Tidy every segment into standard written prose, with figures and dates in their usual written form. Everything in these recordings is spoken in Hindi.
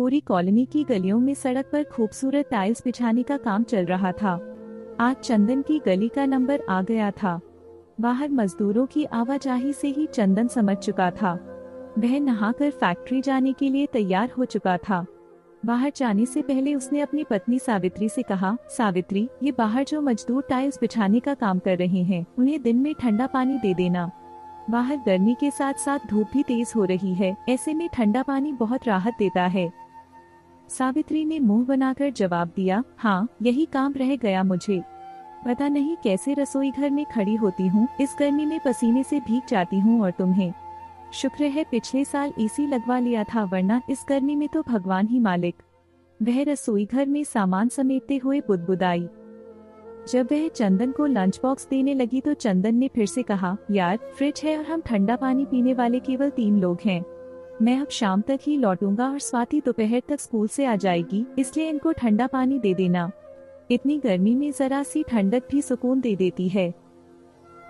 पूरी कॉलोनी की गलियों में सड़क पर खूबसूरत टाइल्स बिछाने का काम चल रहा था। आज चंदन की गली का नंबर आ गया था। बाहर मजदूरों की आवाजाही से ही चंदन समझ चुका था। वह नहाकर फैक्ट्री जाने के लिए तैयार हो चुका था। बाहर जाने से पहले उसने अपनी पत्नी सावित्री से कहा, सावित्री, ये बाहर जो मजदूर टाइल्स बिछाने का काम कर रहे हैं, उन्हें दिन में ठंडा पानी दे देना। बाहर गर्मी के साथ साथ धूप भी तेज हो रही है, ऐसे में ठंडा पानी बहुत राहत देता है। सावित्री ने मुंह बनाकर जवाब दिया, हाँ, यही काम रह गया मुझे। पता नहीं कैसे रसोई घर में खड़ी होती हूँ, इस गर्मी में पसीने से भीग जाती हूँ। और तुम्हें शुक्र है पिछले साल एसी लगवा लिया था, वरना इस गर्मी में तो भगवान ही मालिक। वह रसोई घर में सामान समेटते हुए बुदबुदाई। जब वह चंदन को लंच बॉक्स देने लगी तो चंदन ने फिर से कहा, यार, फ्रिज है और हम ठंडा पानी पीने वाले केवल 3 लोग हैं। मैं अब शाम तक ही लौटूंगा और स्वाति दोपहर तक स्कूल से आ जाएगी, इसलिए इनको ठंडा पानी दे देना। इतनी गर्मी में जरा सी ठंडक भी सुकून दे देती है।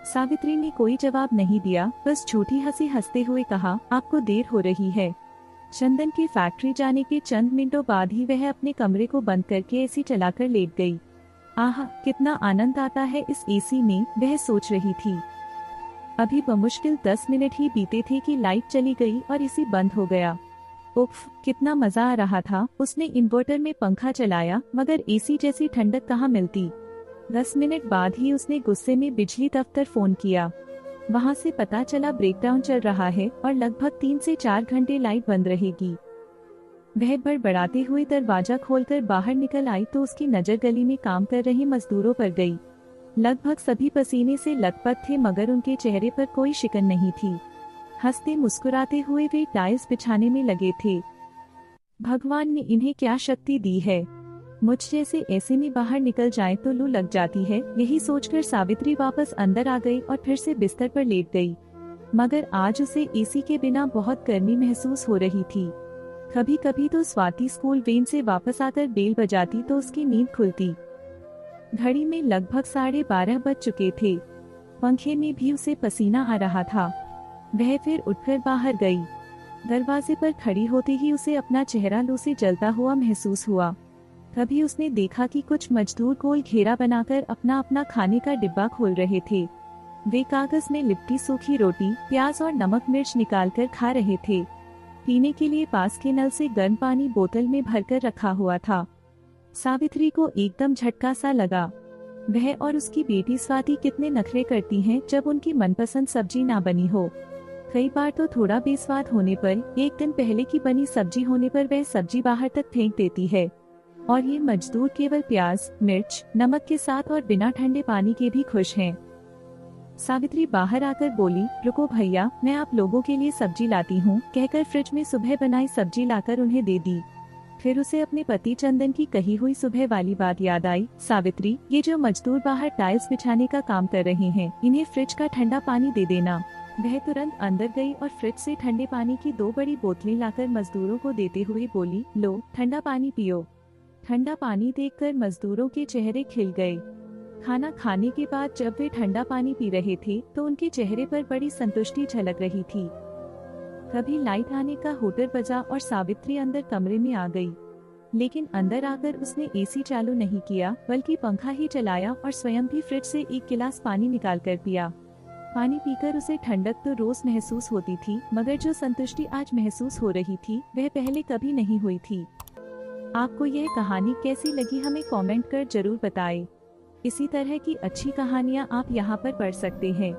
सावित्री ने कोई जवाब नहीं दिया, बस झूठी हंसी हंसते हुए कहा, आपको देर हो रही है। चंदन की फैक्ट्री जाने के चंद मिनटों बाद ही वह अपने कमरे को बंद करके एसी चलाकर लेट गई। आह, कितना आनंद आता है इस एसी में, वह सोच रही थी। अभी बमुश्किल 10 मिनट ही बीते थे कि लाइट चली गई और एसी बंद हो गया। उफ, कितना मजा आ रहा था। उसने इन्वर्टर में पंखा चलाया, मगर एसी जैसी ठंडक कहाँ मिलती। 10 मिनट बाद ही उसने गुस्से में बिजली दफ्तर फोन किया। वहाँ से पता चला ब्रेकडाउन चल रहा है और लगभग 3 से 4 घंटे लाइट बंद रहेगी। वह बड़बड़ाते हुए दरवाजा खोलकर बाहर निकल आई तो उसकी नजर गली में काम कर रहे मजदूरों पर गई। लगभग सभी पसीने से लथपथ थे, मगर उनके चेहरे पर कोई शिकन नहीं थी। हंसते मुस्कुराते हुए वे टाइल्स बिछाने में लगे थे। भगवान ने इन्हें क्या शक्ति दी है, मुझ जैसे ऐसे में बाहर निकल जाए तो लू लग जाती है। यही सोचकर सावित्री वापस अंदर आ गई और फिर से बिस्तर पर लेट गई। मगर आज उसे एसी के बिना बहुत गर्मी महसूस हो रही थी। कभी कभी तो स्वाति स्कूल वैन से वापस आकर बेल बजाती तो उसकी नींद खुलती। घड़ी में लगभग 12:30 बज चुके थे। पंखे में भी उसे पसीना आ रहा था। वह फिर उठकर बाहर गई। दरवाजे पर खड़ी होते ही उसे अपना चेहरा लू से जलता हुआ महसूस हुआ। तभी उसने देखा कि कुछ मजदूर गोल घेरा बनाकर अपना अपना खाने का डिब्बा खोल रहे थे। वे कागज में लिपटी सूखी रोटी, प्याज और नमक मिर्च निकालकर खा रहे थे। पीने के लिए पास के नल से गर्म पानी बोतल में भरकर रखा हुआ था। सावित्री को एकदम झटका सा लगा। वह और उसकी बेटी स्वाति कितने नखरे करती हैं जब उनकी मनपसंद सब्जी ना बनी हो। कई बार तो थोड़ा बेस्वाद होने पर, एक दिन पहले की बनी सब्जी होने पर वह सब्जी बाहर तक फेंक देती है। और ये मजदूर केवल प्याज, मिर्च, नमक के साथ और बिना ठंडे पानी के भी खुश हैं। सावित्री बाहर आकर बोली, रुको भैया, मैं आप लोगों के लिए सब्जी लाती हूँ, कहकर फ्रिज में सुबह बनाई सब्जी लाकर उन्हें दे दी। फिर उसे अपने पति चंदन की कही हुई सुबह वाली बात याद आई। सावित्री, ये जो मजदूर बाहर टाइल्स बिछाने का काम कर रहे हैं, इन्हें फ्रिज का ठंडा पानी दे देना। वह तुरंत अंदर गई और फ्रिज से ठंडे पानी की 2 बड़ी बोतलें लाकर मजदूरों को देते हुए बोली, लो, ठंडा पानी पियो। ठंडा पानी देखकर मजदूरों के चेहरे खिल गए। खाना खाने के बाद जब वे ठंडा पानी पी रहे थे तो उनके चेहरे पर बड़ी संतुष्टि झलक रही थी। तभी लाइट आने का होटर बजा और सावित्री अंदर कमरे में आ गई। लेकिन अंदर आकर उसने एसी चालू नहीं किया, बल्कि पंखा ही चलाया और स्वयं भी फ्रिज से 1 गिलास पानी निकाल कर पिया। पानी पीकर उसे ठंडक तो रोज महसूस होती थी, मगर जो संतुष्टि आज महसूस हो रही थी वह पहले कभी नहीं हुई थी। आपको यह कहानी कैसी लगी हमें कमेंट कर जरूर बताएं। इसी तरह की अच्छी कहानियाँ आप यहाँ पर पढ़ सकते हैं।